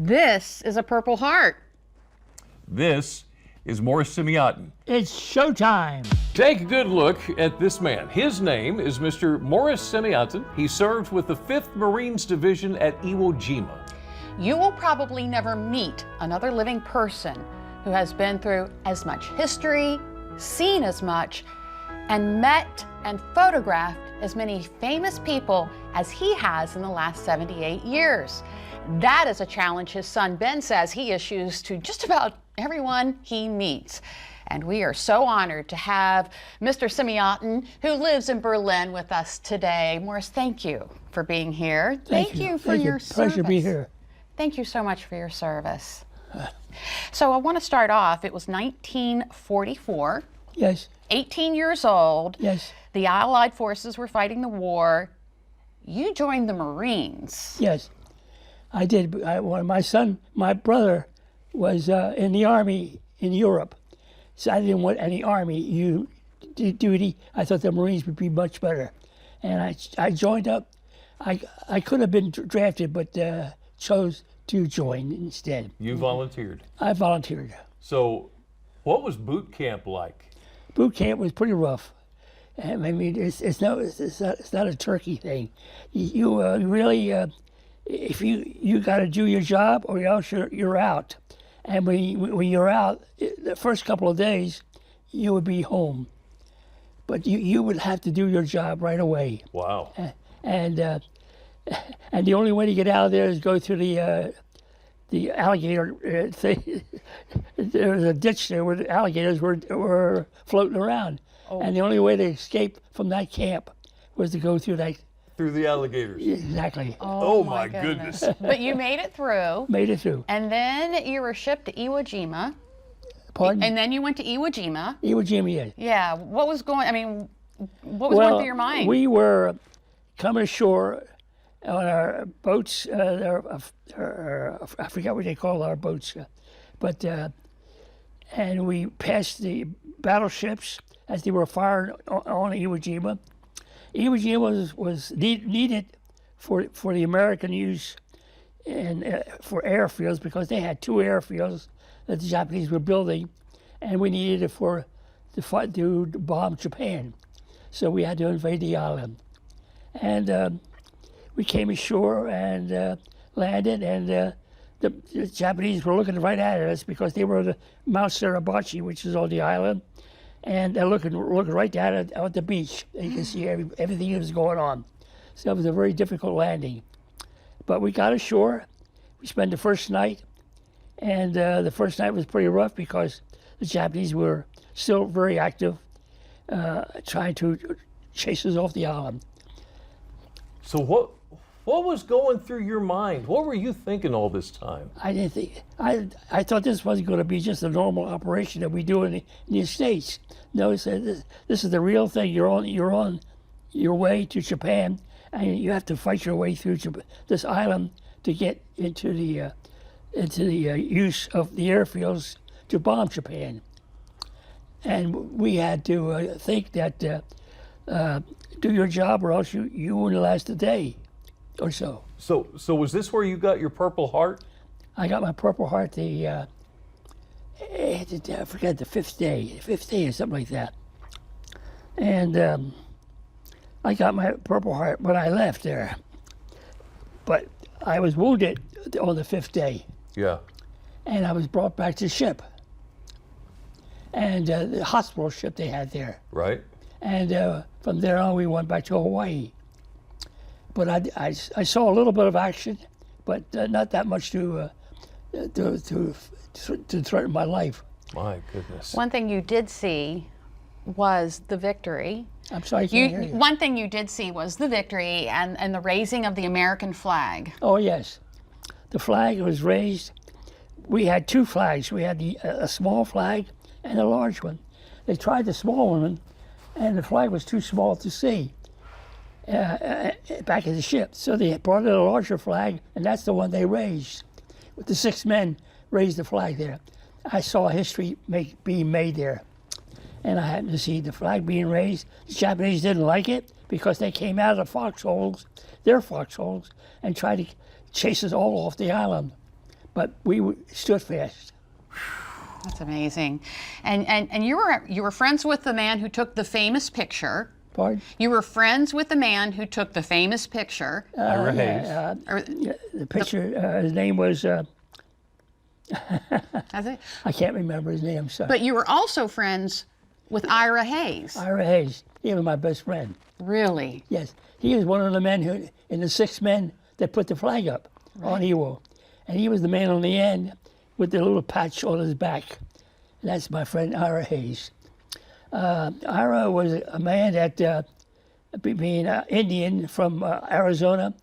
This is a Purple Heart. This is Morris Semiatin. It's showtime. Take a good look at this man. His name is Mr. Morris Semiatin. He served with the 5th Marines Division at Iwo Jima. You will probably never meet another living person who has been through as much history, seen as much, and met and photographed as many famous people as he has in the last 78 years. That is a challenge his son Ben says he issues to just about everyone he meets. And we are so honored to have Mr. Semiatin, who lives in Berlin, with us today. Morris, thank you for being here. Thank you for your service. Pleasure to be here. Thank you so much for your service. So I want to start off, it was 1944. Yes. 18 years old. Yes. The Allied forces were fighting the war. You joined the Marines. Yes. I did. My brother was in the Army in Europe. So I didn't want any Army duty. I thought the Marines would be much better. And I joined up. I could have been drafted, but chose to join instead. You volunteered. I volunteered. So what was boot camp like? Boot camp was pretty rough. I mean, it's not a turkey thing. You really, if you got to do your job, or else you're out. And when you're out, the first couple of days, you would be home. But you would have to do your job right away. Wow. And the only way to get out of there is go through the alligator thing. There was a ditch there where the alligators were floating around. Oh. And the only way to escape from that camp was to go through that. Through the alligators. Exactly. Oh my goodness. But you made it through. Made it through. And then you were shipped to Iwo Jima. Pardon? And then you went to Iwo Jima. Iwo Jima, yes. Yeah. What was going going through your mind? We were coming ashore on our boats. I forgot what they call our boats. And we passed the battleships as they were firing on Iwo Jima. Iwo Jima was needed for the American use and for airfields, because they had 2 airfields that the Japanese were building, and we needed it to bomb Japan. So we had to invade the island. And we came ashore and landed, and the Japanese were looking right at us because they were at Mount Suribachi, which is on the island, and they're looking right down at the beach. And you can see everything that was going on. So it was a very difficult landing. But we got ashore. We spent the first night, and the first night was pretty rough because the Japanese were still very active, trying to chase us off the island. So what was going through your mind? What were you thinking all this time? I didn't think. I thought this wasn't going to be just a normal operation that we do in the States. No, this is the real thing. You're on your way to Japan, and you have to fight your way through this island to get into the use of the airfields to bomb Japan. And we had to think that do your job, or else you wouldn't last a day or so. So was this where you got your Purple Heart? I got my Purple Heart I forget the 5th day or something like that. And I got my Purple Heart when I left there. But I was wounded on the 5th day. Yeah. And I was brought back to the ship. And the hospital ship they had there. Right. And from there on, we went back to Hawaii. But I saw a little bit of action, but not that much to threaten my life. My goodness. One thing you did see was the victory. I'm sorry, I can't hear you. One thing you did see was the victory and the raising of the American flag. Oh, yes. The flag was raised. We had 2 flags. We had a small flag and a large one. They tried the small one, and the flag was too small to see back at the ship. So they brought in a larger flag, and that's the one they raised. With the 6 men raised the flag there. I saw history being made there. And I happened to see the flag being raised. The Japanese didn't like it because they came out of their foxholes, and tried to chase us all off the island. but we stood fast. That's amazing. And you were friends with the man who took the famous picture. Pardon? You were friends with the man who took the famous picture. Ira Hayes. The picture, his name was, Has it? I can't remember his name, I'm sorry. But you were also friends with Ira Hayes. Ira Hayes, he was my best friend. Really? Yes, he was one of the men who, in the 6 men that put the flag up on Iwo. And he was the man on the end with the little patch on his back. And that's my friend Ira Hayes. Ira was a man that, being Indian from Arizona,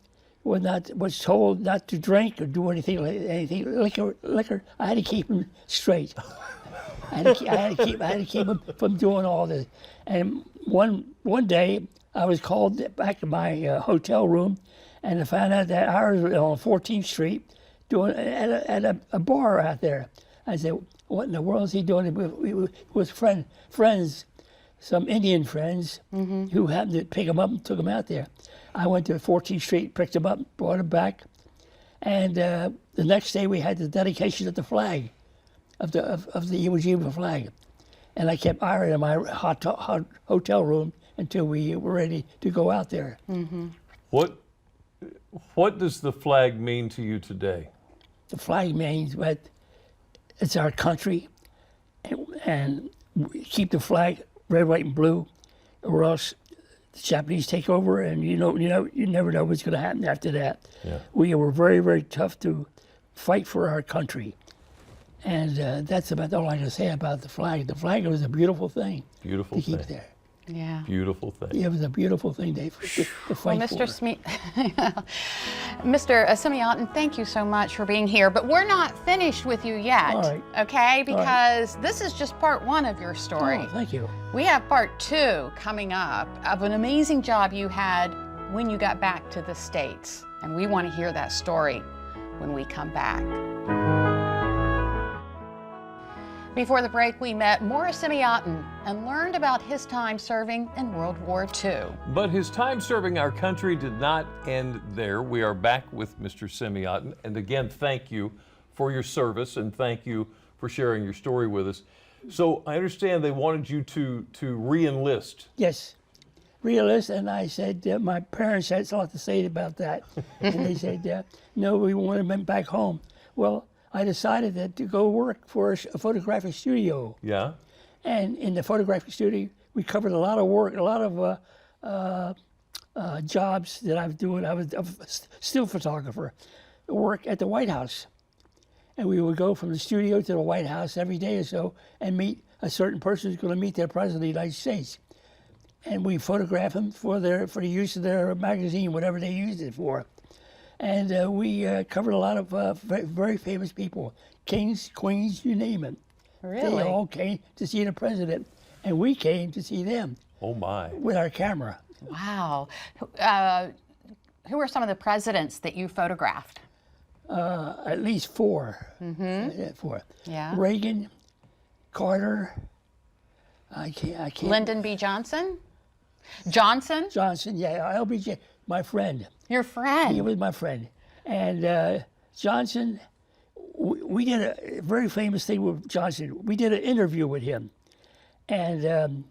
was told not to drink or do anything liquor. I had to keep him straight. I had to keep him from doing all this. And one day, I was called back to my hotel room, and I found out that Ira was on 14th Street doing at a bar out there. I said, "What in the world is he doing?" With friends, some Indian friends who happened to pick him up and took him out there. I went to 14th Street, picked him up, brought him back, and the next day we had the dedication of the flag, of the Iwo Jima flag, and I kept Ira in my hot hotel room until we were ready to go out there. What does the flag mean to you today? The flag means that it's our country, and we keep the flag red, white, and blue, or else the Japanese take over, and you never know what's going to happen after that. Yeah. We were very, very tough to fight for our country, and that's about all I can say about the flag. The flag was a beautiful thing. Beautiful to keep thing. there. Yeah. Beautiful thing. It was a beautiful thing to fight Well, for. Mr. Semiatin, thank you so much for being here. But we're not finished with you yet, All right. okay? Because this is just part 1 of your story. Oh, thank you. We have part 2 coming up of an amazing job you had when you got back to the States. And we want to hear that story when we come back. Before the break, we met Morris Semiatin and learned about his time serving in World War II. But his time serving our country did not end there. We are back with Mr. Semiatin. And again, thank you for your service and thank you for sharing your story with us. So I understand they wanted you to re-enlist. Yes, realist, and I said, my parents had a lot to say about that. And they said, no, we want him back home. Well, I decided to go work for a photographic studio. Yeah. And in the photographic studio, we covered a lot of work, a lot of jobs that I was doing. I was a still photographer, work at the White House. And we would go from the studio to the White House every day or so and meet a certain person who's going to meet the President of the United States. And we photograph them for the use of their magazine, whatever they used it for. And we covered a lot of very famous people, kings, queens, you name it. Really? They all came to see the president, and we came to see them. Oh my. With our camera. Wow. Who are some of the presidents that you photographed? At least 4. Mm-hmm. 4. Yeah. Reagan, Carter. I can't. Lyndon B. Johnson? Johnson? Johnson, yeah, LBJ, my friend. Your friend? He was my friend. And Johnson, we did a very famous thing with Johnson. We did an interview with him. And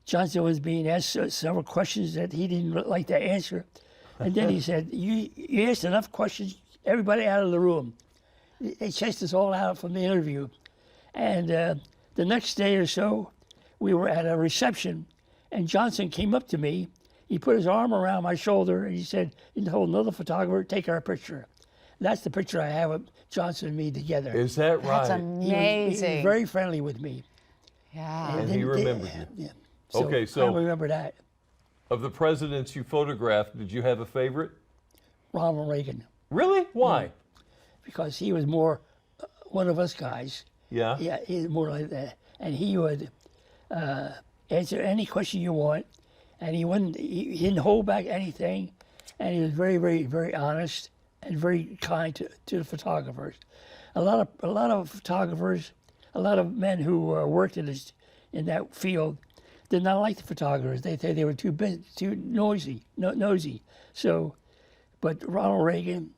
Johnson was being asked several questions that he didn't like to answer. And then he said, you asked enough questions, everybody out of the room. They chased us all out from the interview. And the next day or so, we were at a reception, and Johnson came up to me. He put his arm around my shoulder, and he said, he told another photographer, take our picture. That's the picture I have of Johnson and me together. Is that right? That's amazing. He was very friendly with me. Yeah. And he remembered you. Yeah. Okay, so I remember that. Of the presidents you photographed, did you have a favorite? Ronald Reagan, Really? Why? because he was more one of us guys. Yeah. Yeah, he's more like that. And he would answer any question you want, and he didn't hold back anything, and he was very, very, very honest and very kind to the photographers. A lot of photographers, a lot of men who worked in that field did not like the photographers. They said they were too nosy. So, but Ronald Reagan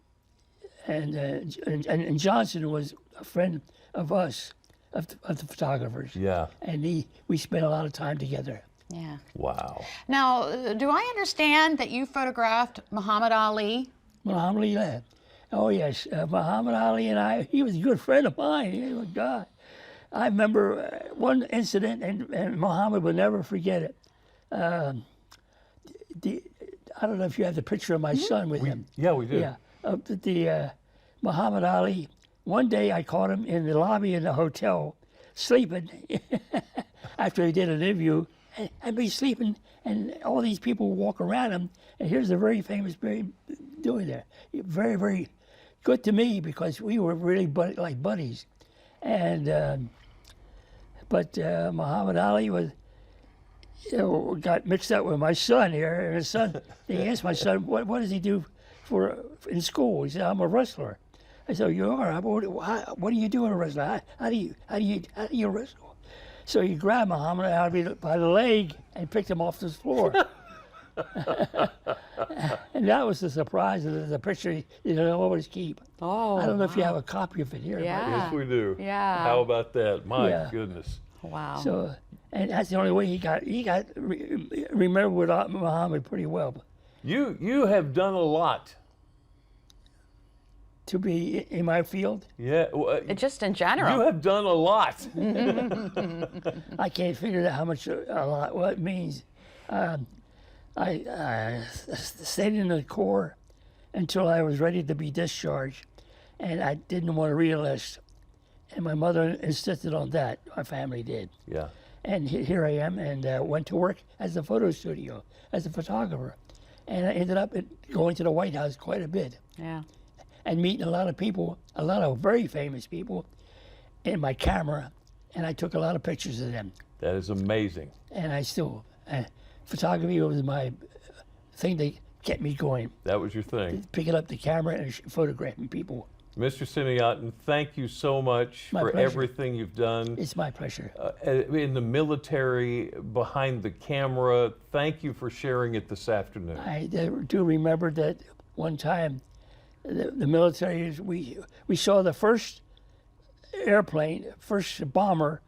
and Johnson was a friend of us, of the photographers. Yeah. And we spent a lot of time together. Yeah. Wow. Now, do I understand that you photographed Muhammad Ali? Muhammad Ali, yeah. Oh yes, Muhammad Ali and he was a good friend of mine. He was a guy. I remember one incident, and Muhammad will never forget it. I don't know if you have the picture of my son with him. Yeah, we do. Yeah, Muhammad Ali. One day I caught him in the lobby in the hotel, sleeping after he did an interview. I'd be sleeping, and all these people walk around him, and here's a very famous doing there. Very, very good to me because we were really like buddies. And but Muhammad Ali got mixed up with my son here, and his son. They asked my son, "What does he do in school?" He said, "I'm a wrestler." I said, "You are? What do you do in a wrestler? How do you wrestle?" So he grabbed Muhammad Ali by the leg and picked him off the floor. And that was the surprise of the picture you don't always keep. Oh, I don't know if you have a copy of it here. Yeah. Yes, we do. Yeah. How about that? My Yeah. goodness. Wow. So, and that's the only way he got remembered with Muhammad pretty well. You have done a lot. To be in my field, Yeah. Just in general. You have done a lot. I can't figure out how much a lot what it means. I stayed in the Corps until I was ready to be discharged, and I didn't want to re-enlist. And my mother insisted on that. My family did. Yeah. And here I am, and went to work as a photo studio, as a photographer. And I ended up going to the White House quite a bit Yeah. and meeting a lot of people, a lot of very famous people, in my camera. And I took a lot of pictures of them. That is amazing. And I still, photography was my thing that kept me going, That was your thing. picking up the camera and photographing people. Mr. Semiatin, thank you so much My for pleasure. everything you've done. It's my pleasure. In the military, behind the camera, thank you for sharing it this afternoon. I do remember that one time, the military, we saw the first airplane, first bomber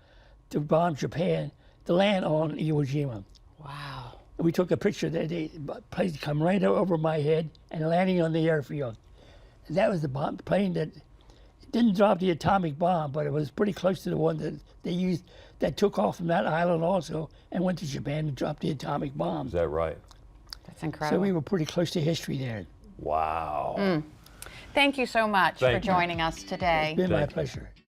to bomb Japan, to land on Iwo Jima. Wow. We took a picture that the plane come right over my head and landing on the airfield. That was the plane that didn't drop the atomic bomb, but it was pretty close to the one that they used, that took off from that island also and went to Japan and dropped the atomic bomb. Is that right? That's So incredible. we were pretty close to history there. Wow. Thank you so much Thank for you. joining us today. It's been my Thank you. pleasure.